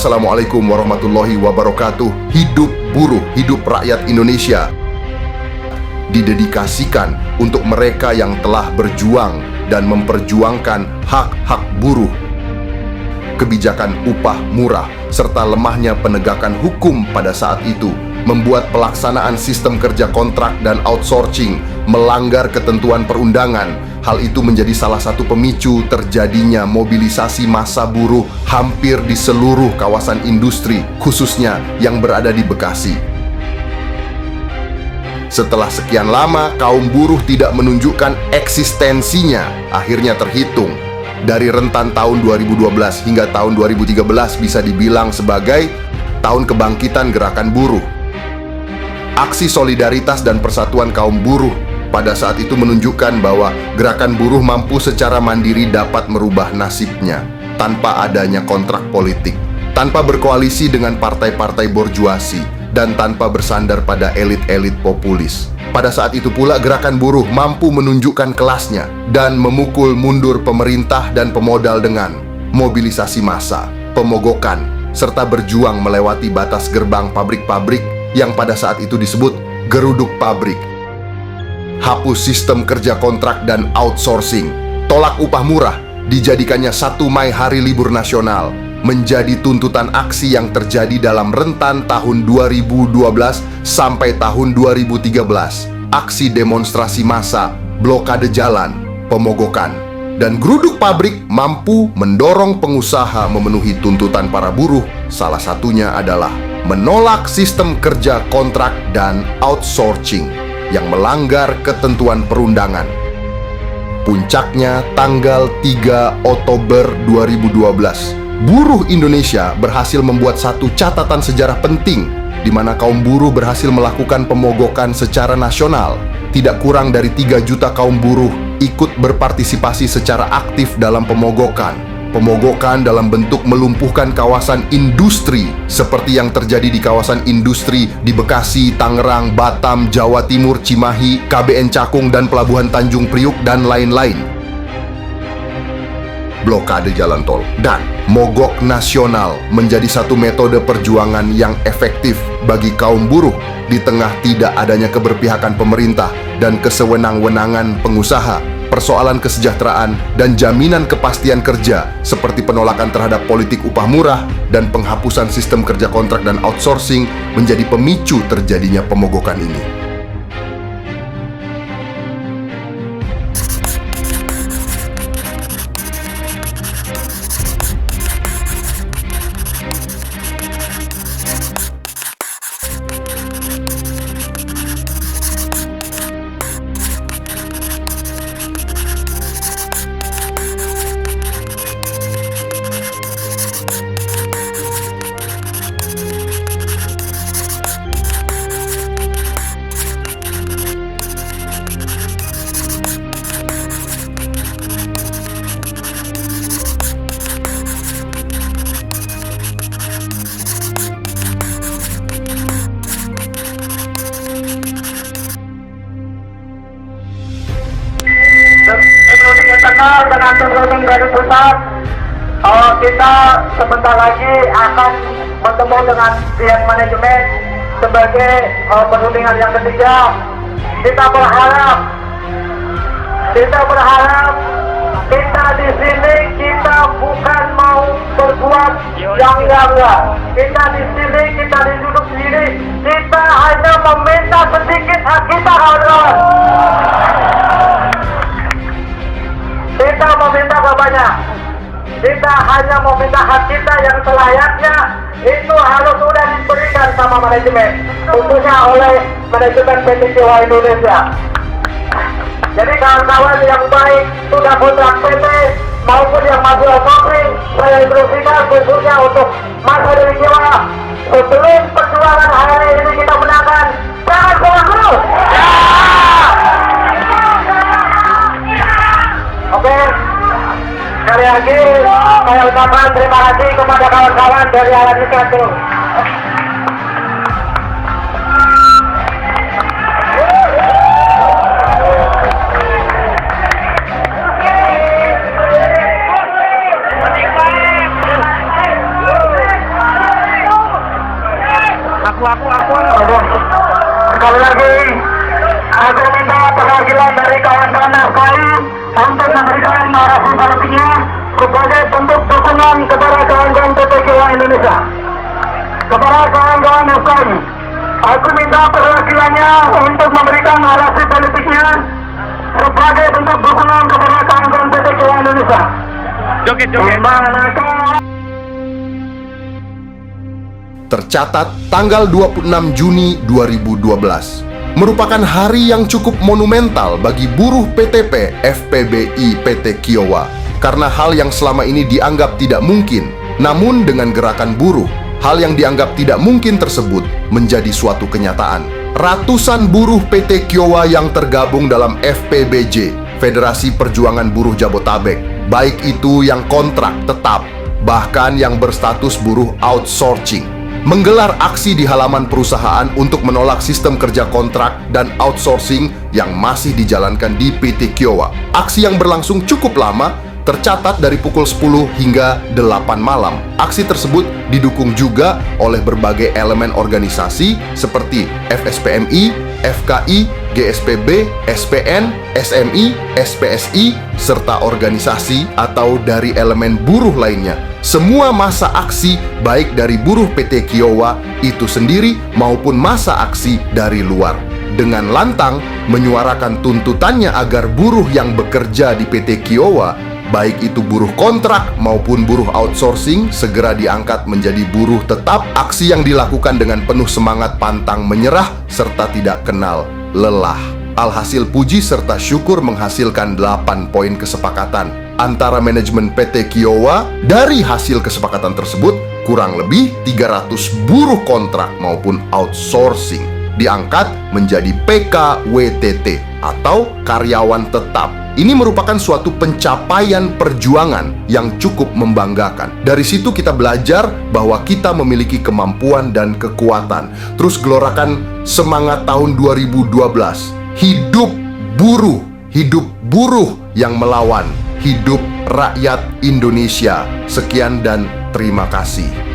Assalamualaikum warahmatullahi wabarakatuh. Hidup buruh, hidup rakyat Indonesia didedikasikan untuk mereka yang telah berjuang dan memperjuangkan hak-hak buruh. Kebijakan upah murah serta lemahnya penegakan hukum pada saat itu membuat pelaksanaan sistem kerja kontrak dan outsourcing melanggar ketentuan perundangan. Hal itu menjadi salah satu pemicu terjadinya mobilisasi massa buruh hampir di seluruh kawasan industri, khususnya yang berada di Bekasi. Setelah sekian lama kaum buruh tidak menunjukkan eksistensinya, akhirnya terhitung dari rentan tahun 2012 hingga tahun 2013 bisa dibilang sebagai tahun kebangkitan gerakan buruh. Aksi solidaritas dan persatuan kaum buruh pada saat itu menunjukkan bahwa gerakan buruh mampu secara mandiri dapat merubah nasibnya tanpa adanya kontrak politik, tanpa berkoalisi dengan partai-partai borjuasi, dan tanpa bersandar pada elit-elit populis. Pada saat itu pula gerakan buruh mampu menunjukkan kelasnya dan memukul mundur pemerintah dan pemodal dengan mobilisasi massa, pemogokan, serta berjuang melewati batas gerbang pabrik-pabrik yang pada saat itu disebut geruduk pabrik. Hapus sistem kerja kontrak dan outsourcing, tolak upah murah, dijadikannya 1 Mei hari libur nasional, menjadi tuntutan aksi yang terjadi dalam rentan tahun 2012 sampai tahun 2013. Aksi demonstrasi massa, blokade jalan, pemogokan, dan geruduk pabrik mampu mendorong pengusaha memenuhi tuntutan para buruh. Salah satunya adalah menolak sistem kerja kontrak dan outsourcing yang melanggar ketentuan perundangan. Puncaknya tanggal 3 Oktober 2012. Buruh Indonesia berhasil membuat satu catatan sejarah penting, di mana kaum buruh berhasil melakukan pemogokan secara nasional. Tidak kurang dari 3 juta kaum buruh ikut berpartisipasi secara aktif dalam pemogokan. Pemogokan dalam bentuk melumpuhkan kawasan industri, seperti yang terjadi di kawasan industri di Bekasi, Tangerang, Batam, Jawa Timur, Cimahi, KBN Cakung, dan Pelabuhan Tanjung Priuk, dan lain-lain. Blokade jalan tol dan mogok nasional menjadi satu metode perjuangan yang efektif bagi kaum buruh di tengah tidak adanya keberpihakan pemerintah dan kesewenang-wenangan pengusaha. Persoalan kesejahteraan dan jaminan kepastian kerja seperti penolakan terhadap politik upah murah dan penghapusan sistem kerja kontrak dan outsourcing menjadi pemicu terjadinya pemogokan ini. Dengan tuntutan dari pusat, kita sebentar lagi akan bertemu dengan pihak manajemen sebagai perundingan yang ketiga. Kita berharap kita di sini kita bukan mau berbuat yang enggak. Kita di sini kita duduk sendiri, kita hanya meminta sedikit hak kita, kawan-kawan. Kita meminta gak banyak. Kita hanya meminta hak kita yang selayaknya. Itu harus sudah diberikan sama manajemen, khususnya oleh manajemen PT Sewa Indonesia. Jadi kawan-kawan yang baik sudah kontrak PT maupun yang masih outsourcing, saya instruksikan khususnya untuk masa dari Jawa, sebelum perjuangan hari ini kita menangkan, jangan pulang dulu. Oke, sekali lagi saya ucapkan terima kasih kepada kawan-kawan dari alat itu. Sekali lagi, aku minta perwakilan dari kawan-kawan FKI untuk memberikan narasi politiknya sebagai bentuk dukungan kepada kawan-kawan PT Kiwa Indonesia. Kepada kawan-kawan FKI, aku minta perwakilannya untuk memberikan narasi politiknya sebagai bentuk dukungan kepada kawan-kawan PT Kiwa Indonesia. Tercatat tanggal 26 Juni 2012 merupakan hari yang cukup monumental bagi buruh PTP FPBI PT Kiowa karena hal yang selama ini dianggap tidak mungkin. Namun dengan gerakan buruh, hal yang dianggap tidak mungkin tersebut menjadi suatu kenyataan. Ratusan buruh PT Kiowa yang tergabung dalam FPBJ, Federasi Perjuangan Buruh Jabotabek, baik itu yang kontrak tetap, bahkan yang berstatus buruh outsourcing, menggelar aksi di halaman perusahaan untuk menolak sistem kerja kontrak dan outsourcing yang masih dijalankan di PT Kiowa. Aksi yang berlangsung cukup lama, tercatat dari pukul 10 hingga 8 malam. Aksi tersebut didukung juga oleh berbagai elemen organisasi seperti FSPMI, FKI, GSPB, SPN, SMI, SPSI, serta organisasi atau dari elemen buruh lainnya. Semua masa aksi baik dari buruh PT Kiowa itu sendiri maupun masa aksi dari luar dengan lantang menyuarakan tuntutannya agar buruh yang bekerja di PT Kiowa, baik itu buruh kontrak maupun buruh outsourcing, segera diangkat menjadi buruh tetap. Aksi yang dilakukan dengan penuh semangat pantang menyerah serta tidak kenal lelah. Alhasil puji serta syukur menghasilkan 8 poin kesepakatan antara manajemen PT Kiowa. Dari hasil kesepakatan tersebut, kurang lebih 300 buruh kontrak maupun outsourcing diangkat menjadi PKWTT atau karyawan tetap. Ini merupakan suatu pencapaian perjuangan yang cukup membanggakan. Dari situ kita belajar bahwa kita memiliki kemampuan dan kekuatan. Terus gelorakan semangat tahun 2012. Hidup buruh yang melawan, hidup rakyat Indonesia. Sekian dan terima kasih.